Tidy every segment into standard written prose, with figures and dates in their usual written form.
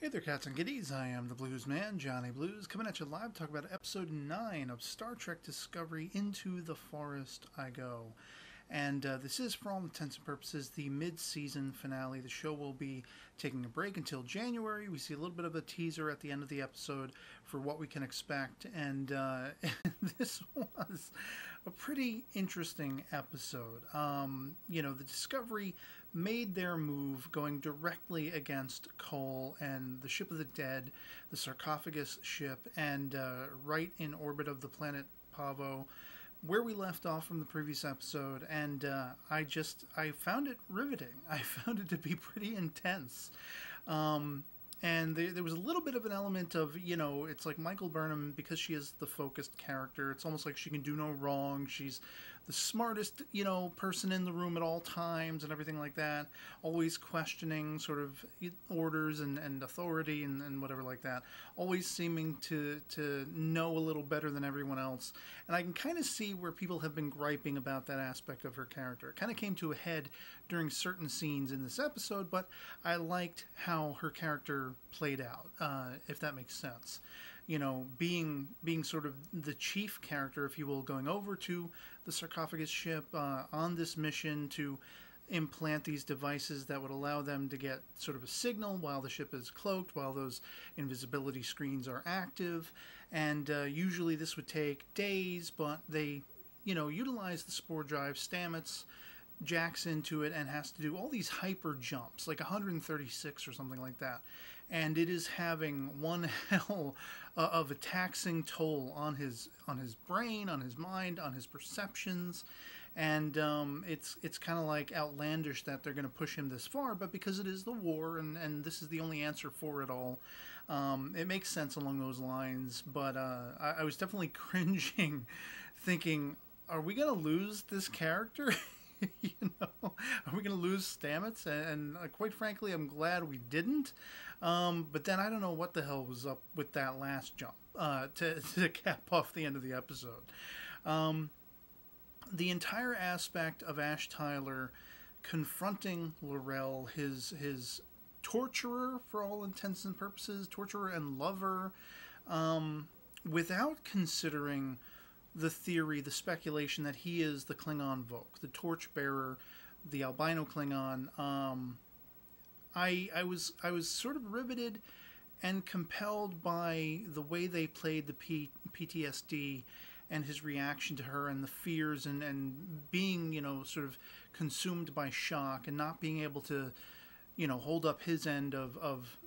Hey there, cats and kitties. I am the Blues Man, Johnny Blues, coming at you live to talk about episode 9 of Star Trek Discovery, Into the Forest I Go. And this is, for all intents and purposes, the mid-season finale. The show will be taking a break until January. We see a little bit of a teaser at the end of the episode for what we can expect. And this was a pretty interesting episode. The Discovery made their move going directly against Cole and the Ship of the Dead, the sarcophagus ship, and right in orbit of the planet Pavo, where we left off from the previous episode. And I found it riveting. I found it to be pretty intense. And there was a little bit of an element of, it's like Michael Burnham, because she is the focused character, it's almost like she can do no wrong. She's the smartest, person in the room at all times and everything like that. Always questioning sort of orders and authority and whatever like that. Always seeming to know a little better than everyone else. And I can kind of see where people have been griping about that aspect of her character. It kind of came to a head during certain scenes in this episode, but I liked how her character played out, if that makes sense. Being sort of the chief character, if you will, going over to the sarcophagus ship on this mission to implant these devices that would allow them to get sort of a signal while the ship is cloaked, while those invisibility screens are active. And usually this would take days, but they, utilize the spore drive. Stamets jacks into it and has to do all these hyper jumps, like 136 or something like that. And it is having one hell of a taxing toll on his brain, on his mind, on his perceptions. And it's kind of like outlandish that they're going to push him this far, but because it is the war and this is the only answer for it all, it makes sense along those lines. But I was definitely cringing, thinking, are we going to lose this character? Are we going to lose Stamets? And quite frankly, I'm glad we didn't. But then I don't know what the hell was up with that last jump to cap off the end of the episode. The entire aspect of Ash Tyler confronting L'Rell, his torturer for all intents and purposes, torturer and lover, without considering the theory, the speculation that he is the Klingon Vogue, the torchbearer, the albino Klingon. I was sort of riveted and compelled by the way they played the PTSD and his reaction to her and the fears and being, sort of consumed by shock and not being able to, hold up his end of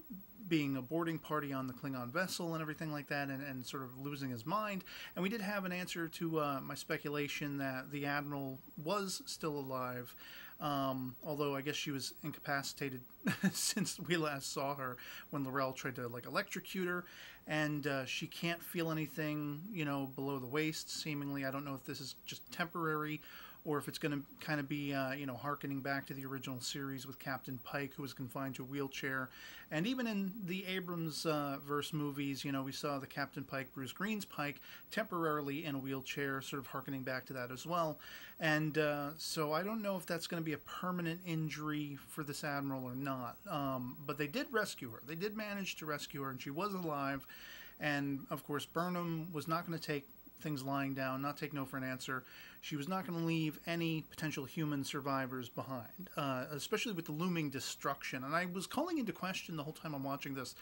being a boarding party on the Klingon vessel and everything like that, and sort of losing his mind. And we did have an answer to my speculation that the Admiral was still alive, although I guess she was incapacitated since we last saw her when L'Rell tried to electrocute her, and she can't feel anything, below the waist, seemingly. I don't know if this is just temporary or if it's going to kind of be, harkening back to the original series with Captain Pike, who was confined to a wheelchair. And even in the Abrams verse movies, we saw the Captain Pike, Bruce Green's Pike, temporarily in a wheelchair, sort of harkening back to that as well. And so I don't know if that's going to be a permanent injury for this Admiral or not. But they did rescue her. They did manage to rescue her, and she was alive. And, of course, Burnham was not going to take things lying down, not take no for an answer. She was not going to leave any potential human survivors behind, especially with the looming destruction. And I was calling into question the whole time I'm watching this,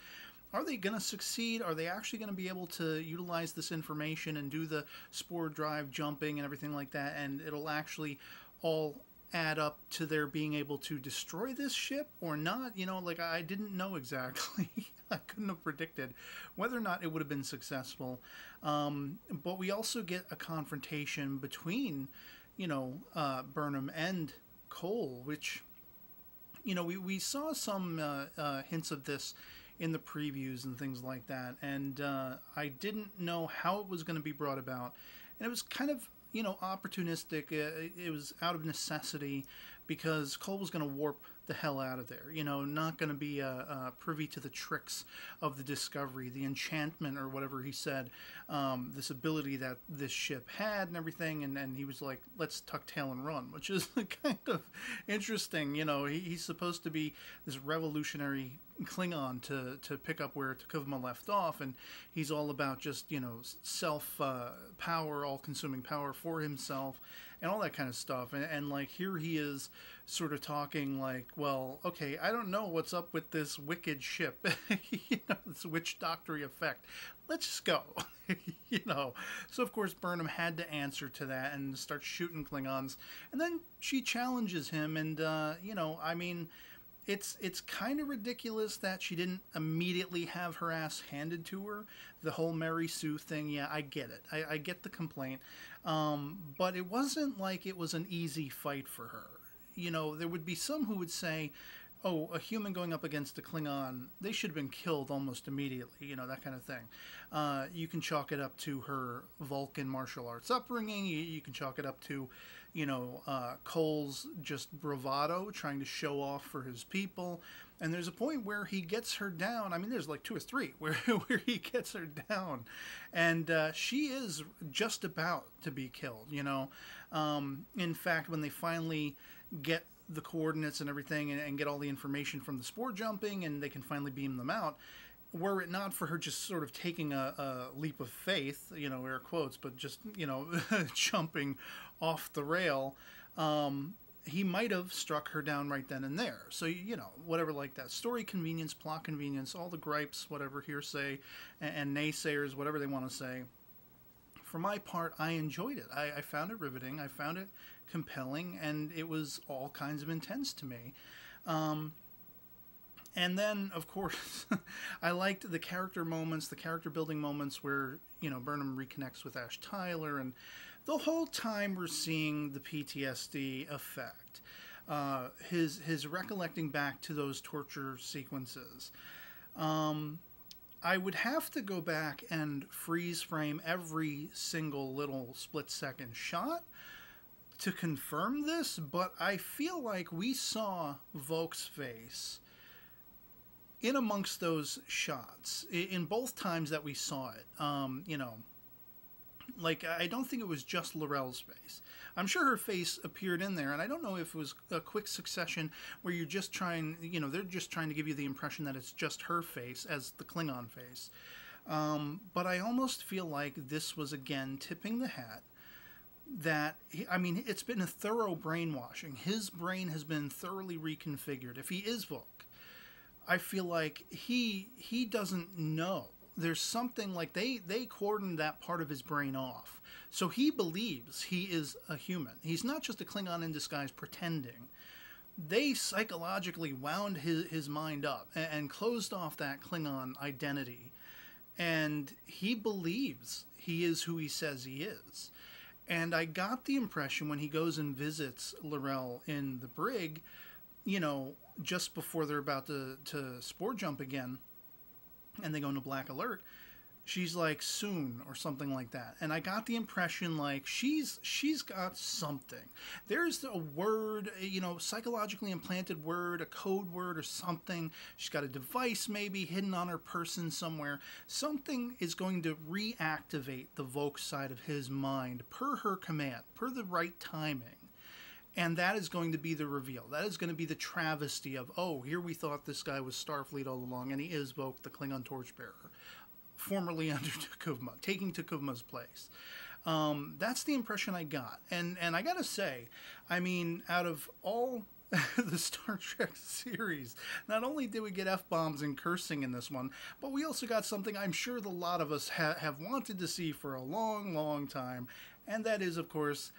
are they going to succeed? Are they actually going to be able to utilize this information and do the spore drive jumping and everything like that, and it'll actually all add up to their being able to destroy this ship or not? I didn't know exactly. I couldn't have predicted whether or not it would have been successful. But we also get a confrontation between, Burnham and Cole, which, we saw some hints of this in the previews and things like that. And I didn't know how it was going to be brought about. And it was kind of, opportunistic. It was out of necessity because Cole was going to warp the hell out of there. You know, not going to be privy to the tricks of the Discovery, the enchantment or whatever he said, this ability that this ship had and everything. And he was like, let's tuck tail and run, which is kind of interesting. You know, he's supposed to be this revolutionary Klingon to pick up where T'Kuvma left off, and he's all about just, you know, self power, all consuming power for himself and all that kind of stuff. And like here he is sort of talking like, well, okay, I don't know what's up with this wicked ship, you know, this witch doctory effect. Let's just go. You know. So of course Burnham had to answer to that and start shooting Klingons, and then she challenges him, and you know, I mean, it's kind of ridiculous that she didn't immediately have her ass handed to her. The whole Mary Sue thing, yeah, I get it. I get the complaint. But it wasn't like it was an easy fight for her. You know, there would be some who would say, oh, a human going up against a Klingon, they should have been killed almost immediately, you know, that kind of thing. You can chalk it up to her Vulcan martial arts upbringing. You can chalk it up to, you know, Cole's just bravado, trying to show off for his people. And there's a point where he gets her down. I mean, there's like 2 or 3 where he gets her down. And she is just about to be killed, you know. In fact, when they finally get the coordinates and everything and get all the information from the spore jumping and they can finally beam them out, were it not for her just sort of taking a leap of faith, you know, air quotes, but just, you know, jumping off the rail, he might have struck her down right then and there. So, you know, whatever like that. Story convenience, plot convenience, all the gripes, whatever, hearsay, and naysayers, whatever they want to say. For my part, I enjoyed it. I found it riveting. I found it compelling, and it was all kinds of intense to me. And then, of course, I liked the character moments, the character building moments where, you know, Burnham reconnects with Ash Tyler, and the whole time we're seeing the PTSD effect. His recollecting back to those torture sequences. I would have to go back and freeze frame every single little split-second shot to confirm this, but I feel like we saw Vok's face in amongst those shots, in both times that we saw it. You know, like, I don't think it was just L'Rell's face. I'm sure her face appeared in there, and I don't know if it was a quick succession where you're just trying, you know, they're just trying to give you the impression that it's just her face as the Klingon face. But I almost feel like this was, again, tipping the hat that, I mean, it's been a thorough brainwashing. His brain has been thoroughly reconfigured. If he is Vok, I feel like he doesn't know. There's something like they cordoned that part of his brain off. So he believes he is a human. He's not just a Klingon in disguise pretending. They psychologically wound his mind up and closed off that Klingon identity. And he believes he is who he says he is. And I got the impression when he goes and visits L'Rell in the brig, you know, just before they're about to spore jump again, and they go into black alert, she's like, soon, or something like that. And I got the impression like she's got something. There's a word, you know, psychologically implanted word, a code word or something. She's got a device maybe hidden on her person somewhere. Something is going to reactivate the Vok side of his mind per her command, per the right timing. And that is going to be the reveal. That is going to be the travesty of, oh, here we thought this guy was Starfleet all along, and he is Vok, the Klingon torchbearer, formerly under T'Kuvma, taking T'Kuvma's place. That's the impression I got. And I got to say, I mean, out of all the Star Trek series, not only did we get F-bombs and cursing in this one, but we also got something I'm sure the lot of us have wanted to see for a long, long time, and that is, of course,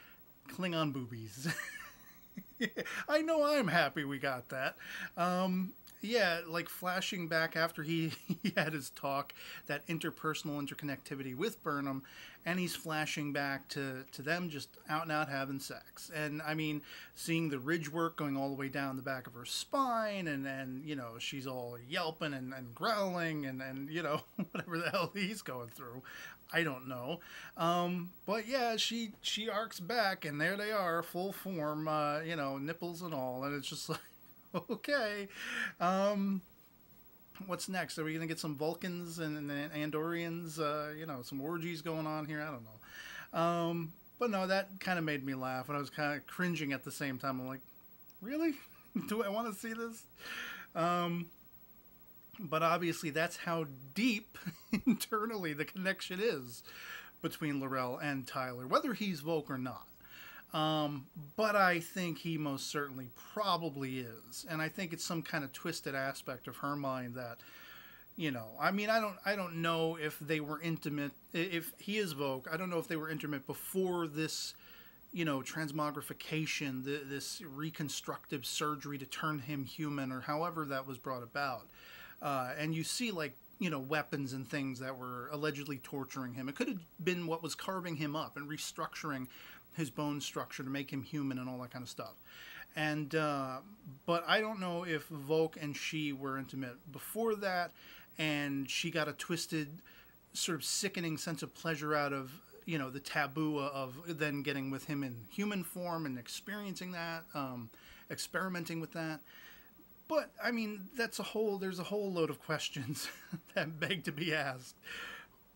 Klingon boobies. I know I'm happy we got that. Yeah, like flashing back after he had his talk, that interpersonal interconnectivity with Burnham, and he's flashing back to them just out and out having sex. And I mean, seeing the ridge work going all the way down the back of her spine, and you know, she's all yelping and growling and you know, whatever the hell he's going through. I don't know. But yeah, she arcs back, and there they are, full form, you know, nipples and all, and it's just like, Okay. What's next? Are we going to get some Vulcans and Andorians? Some orgies going on here? I don't know. But no, that kind of made me laugh, and I was kind of cringing at the same time. I'm like, really? Do I want to see this? But obviously, that's how deep internally the connection is between Laurel and Tyler, whether he's Volk or not. But I think he most certainly probably is, and I think it's some kind of twisted aspect of her mind that, I mean, I don't know if they were intimate. If he is Volk, I don't know if they were intimate before this, transmogrification, this reconstructive surgery to turn him human, or however that was brought about. And you see, weapons and things that were allegedly torturing him. It could have been what was carving him up and restructuring his bone structure to make him human and all that kind of stuff. And but I don't know if Volk and she were intimate before that, and she got a twisted, sort of sickening sense of pleasure out of, the taboo of then getting with him in human form and experiencing that, experimenting with that. But, I mean, there's a whole load of questions that beg to be asked.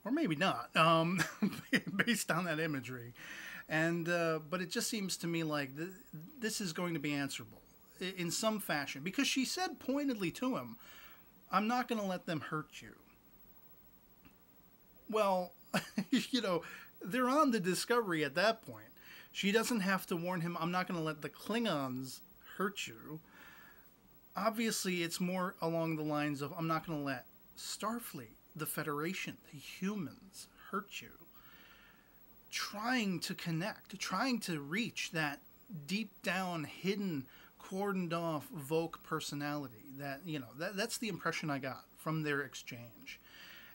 Or maybe not, based on that imagery. And but it just seems to me like this is going to be answerable in some fashion. Because she said pointedly to him, I'm not going to let them hurt you. Well, they're on the Discovery at that point. She doesn't have to warn him, I'm not going to let the Klingons hurt you. Obviously, it's more along the lines of, I'm not going to let Starfleet, the Federation, the humans, hurt you. Trying to connect, trying to reach that deep down, hidden, cordoned off Volk personality. That's the impression I got from their exchange.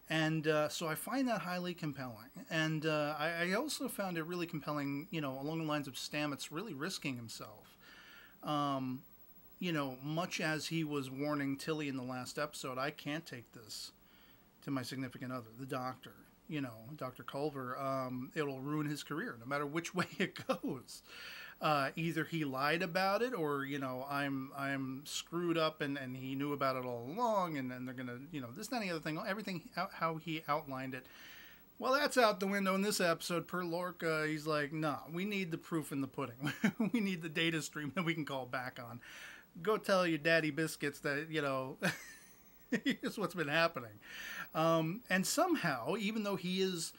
And so I find that highly compelling. And I also found it really compelling, along the lines of Stamets really risking himself. Much as he was warning Tilly in the last episode, I can't take this to my significant other, the Doctor, Dr. Culver. It'll ruin his career, no matter which way it goes. Either he lied about it, or, I'm screwed up and he knew about it all along, and then they're going to, this, that, and the other thing, everything, how he outlined it. Well, that's out the window in this episode. Per Lorca, he's like, nah, we need the proof in the pudding. We need the data stream that we can call back on. Go tell your daddy biscuits that, here's what's been happening. And somehow, even though he is,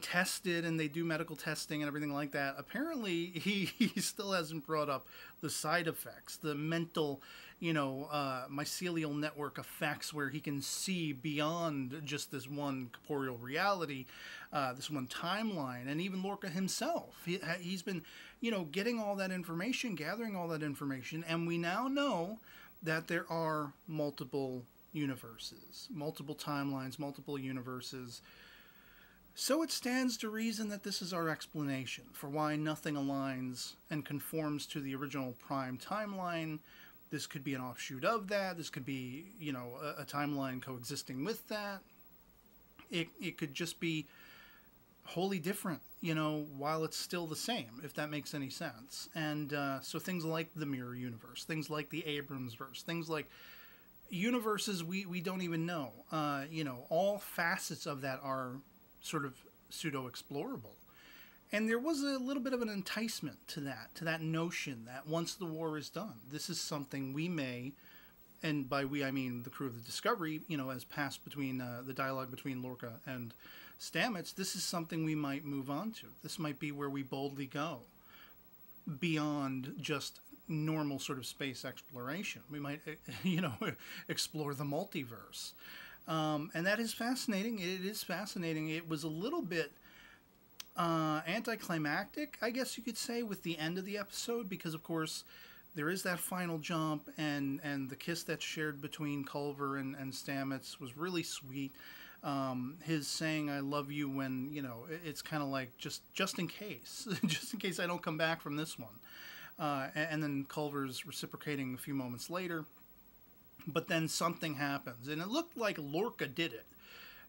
tested and they do medical testing and everything like that, apparently he still hasn't brought up the side effects, the mental, mycelial network effects where he can see beyond just this one corporeal reality, this one timeline. And even Lorca himself, he's been, getting all that information, gathering all that information. And we now know that there are multiple universes, multiple timelines, multiple universes. So it stands to reason that this is our explanation for why nothing aligns and conforms to the original Prime timeline. This could be an offshoot of that. This could be, a timeline coexisting with that. It could just be wholly different, while it's still the same, if that makes any sense. And so things like the Mirror Universe, things like the Abrams verse, things like universes we don't even know. All facets of that are sort of pseudo-explorable. And there was a little bit of an enticement to that notion that once the war is done, this is something we may, and by we I mean the crew of the Discovery, as passed between the dialogue between Lorca and Stamets, this is something we might move on to. This might be where we boldly go beyond just normal sort of space exploration. We might, explore the multiverse. And that is fascinating. It is fascinating. It was a little bit anticlimactic, I guess you could say, with the end of the episode, because, of course, there is that final jump, and the kiss that's shared between Culver and Stamets was really sweet. His saying, I love you, when, it's kind of like, just in case, just in case I don't come back from this one. And then Culver's reciprocating a few moments later. But then something happens, and it looked like Lorca did it.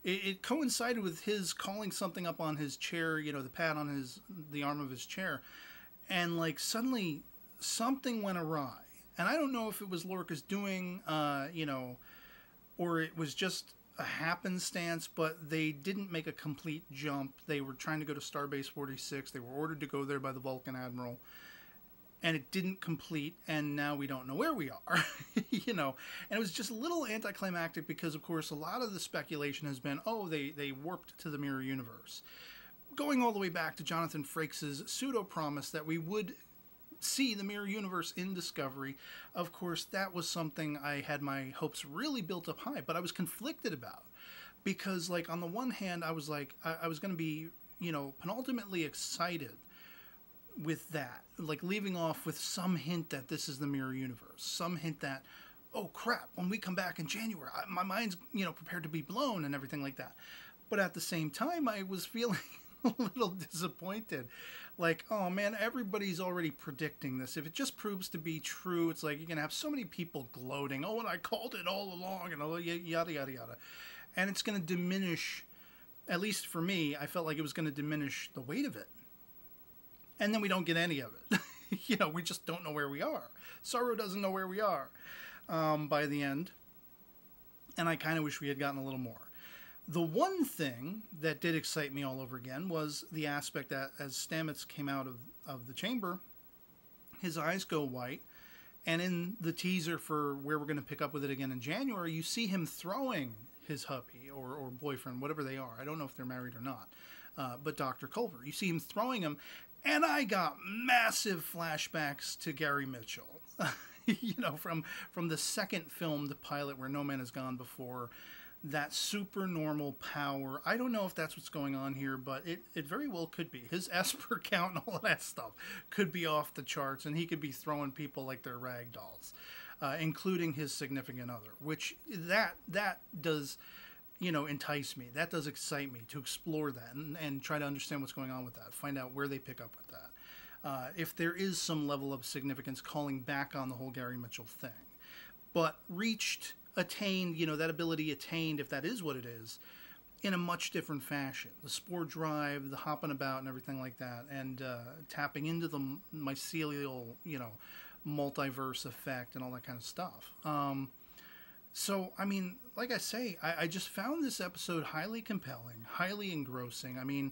It coincided with his calling something up on his chair, the pad on the arm of his chair, and suddenly something went awry. And I don't know if it was Lorca's doing, or it was just a happenstance, but they didn't make a complete jump. They were trying to go to Starbase 46. They were ordered to go there by the Vulcan Admiral. And it didn't complete, and now we don't know where we are, And it was just a little anticlimactic because, of course, a lot of the speculation has been, they warped to the mirror universe. Going all the way back to Jonathan Frakes' pseudo-promise that we would see the mirror universe in Discovery. Of course, that was something I had my hopes really built up high, but I was conflicted about. Because, on the one hand, I was I was going to be, penultimately excited with that, leaving off with some hint that this is the mirror universe, some hint that, oh crap, when we come back in January, my mind's prepared to be blown and everything like that. But at the same time, I was feeling a little disappointed, oh man, everybody's already predicting this. If it just proves to be true, it's you're gonna have so many people gloating, and I called it all along, and yada yada yada, and it's gonna diminish, at least for me, I felt like it was gonna diminish the weight of it. And then we don't get any of it. We just don't know where we are. Saru doesn't know where we are by the end. And I kind of wish we had gotten a little more. The one thing that did excite me all over again was the aspect that as Stamets came out of the chamber, his eyes go white. And in the teaser for where we're going to pick up with it again in January, you see him throwing his hubby or boyfriend, whatever they are. I don't know if they're married or not. But Dr. Culver. You see him throwing him. And I got massive flashbacks to Gary Mitchell, from the second filmed pilot where No Man Has Gone Before, that super normal power. I don't know if that's what's going on here, but it very well could be. His Esper count and all of that stuff could be off the charts, and he could be throwing people like they're rag dolls, including his significant other, which that does... entice me. That does excite me to explore that and try to understand what's going on with that. Find out where they pick up with that. If there is some level of significance calling back on the whole Gary Mitchell thing. But attained, that ability attained, if that is what it is, in a much different fashion. The spore drive, the hopping about and everything like that, and tapping into the mycelial, multiverse effect and all that kind of stuff. So, I mean, like I say, I just found this episode highly compelling, highly engrossing. I mean,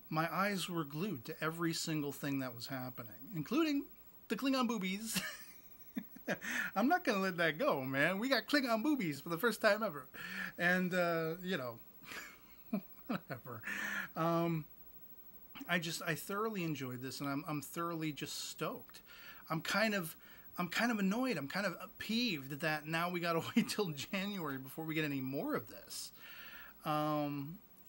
my eyes were glued to every single thing that was happening, including the Klingon boobies. I'm not going to let that go, man. We got Klingon boobies for the first time ever. And, whatever. I thoroughly enjoyed this, and I'm thoroughly just stoked. I'm kind of annoyed. I'm kind of peeved that now we got to wait till January before we get any more of this.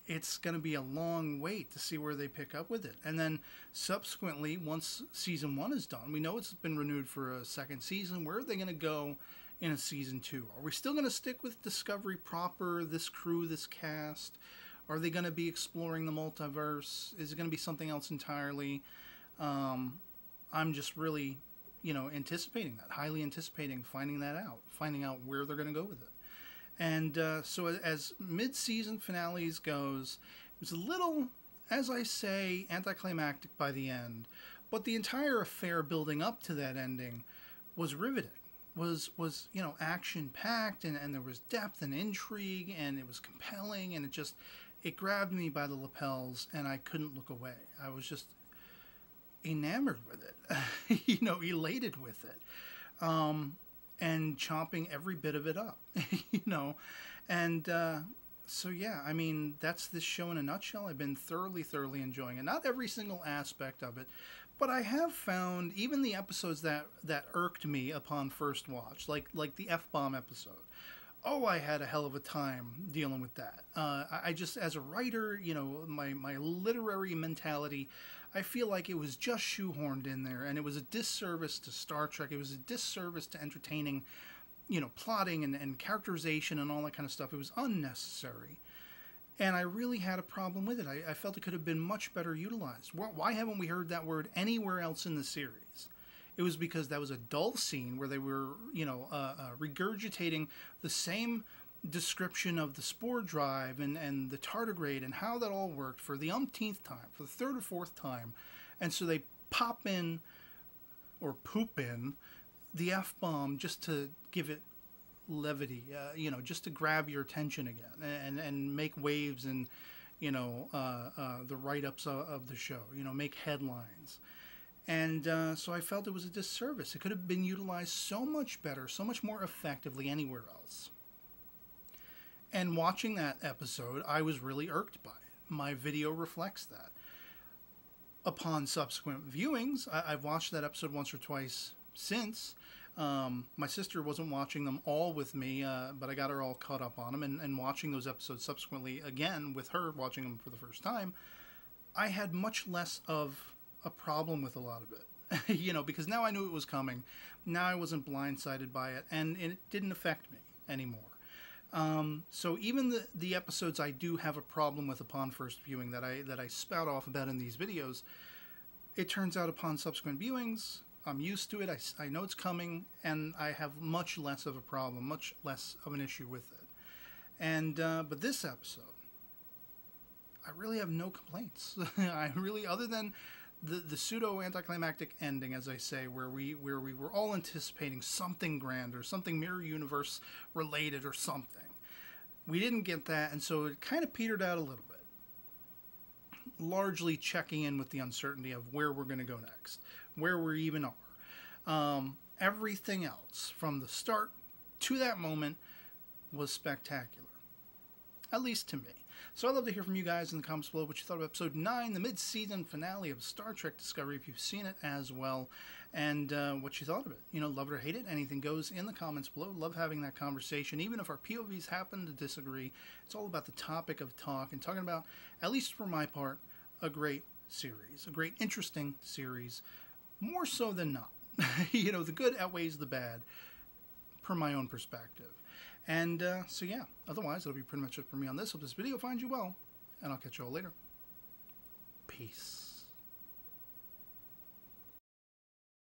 It's going to be a long wait to see where they pick up with it. And then subsequently, once season 1 is done, we know it's been renewed for a second season. Where are they going to go in a season 2? Are we still going to stick with Discovery proper, this crew, this cast? Are they going to be exploring the multiverse? Is it going to be something else entirely? I'm just really... anticipating that, highly anticipating finding out where they're going to go with it. And so as mid-season finales goes, it was a little, as I say, anticlimactic by the end, but the entire affair building up to that ending was riveting, was action-packed, and there was depth and intrigue, and it was compelling, and it grabbed me by the lapels, and I couldn't look away. I was just enamored with it, elated with it, and chomping every bit of it up, and so yeah, I mean, that's this show in a nutshell. I've been thoroughly enjoying it. Not every single aspect of it, but I have found even the episodes that irked me upon first watch, like the F-bomb episode. Oh, I had a hell of a time dealing with that. I just, as a writer, my literary mentality, I feel like it was just shoehorned in there, and it was a disservice to Star Trek. It was a disservice to entertaining, plotting and characterization and all that kind of stuff. It was unnecessary, and I really had a problem with it. I felt it could have been much better utilized. Why haven't we heard that word anywhere else in the series? It was because that was a dull scene where they were, regurgitating the same description of the spore drive and the tardigrade and how that all worked for the umpteenth time, for the third or fourth time. And so they pop in, or poop in, the F-bomb just to give it levity, just to grab your attention again and make waves and, the write-ups of the show, make headlines. And so I felt it was a disservice. It could have been utilized so much better, so much more effectively anywhere else. And watching that episode, I was really irked by it. My video reflects that. Upon subsequent viewings, I've watched that episode once or twice since. My sister wasn't watching them all with me, but I got her all caught up on them. And watching those episodes subsequently again with her, watching them for the first time, I had much less of a problem with a lot of it. Because now I knew it was coming. Now I wasn't blindsided by it, and it didn't affect me anymore. So even the episodes I do have a problem with upon first viewing that I spout off about in these videos, it turns out upon subsequent viewings, I'm used to it, I know it's coming, and I have much less of a problem, much less of an issue with it. And but this episode, I really have no complaints. I really, other than the pseudo anticlimactic ending, as I say, where we were all anticipating something grand or something mirror universe related or something. We didn't get that, and so it kind of petered out a little bit. Largely checking in with the uncertainty of where we're going to go next, where we even are. Everything else from the start to that moment was spectacular, at least to me. So I'd love to hear from you guys in the comments below what you thought of Episode 9, the mid-season finale of Star Trek Discovery, if you've seen it as well, and what you thought of it. Love it or hate it, anything goes in the comments below. Love having that conversation, even if our POVs happen to disagree. It's all about the topic of talk and talking about, at least for my part, a great series, a great, interesting series, more so than not. The good outweighs the bad, per my own perspective. And so yeah, otherwise that'll be pretty much it for me on this. Hope this video finds you well, and I'll catch you all later. Peace.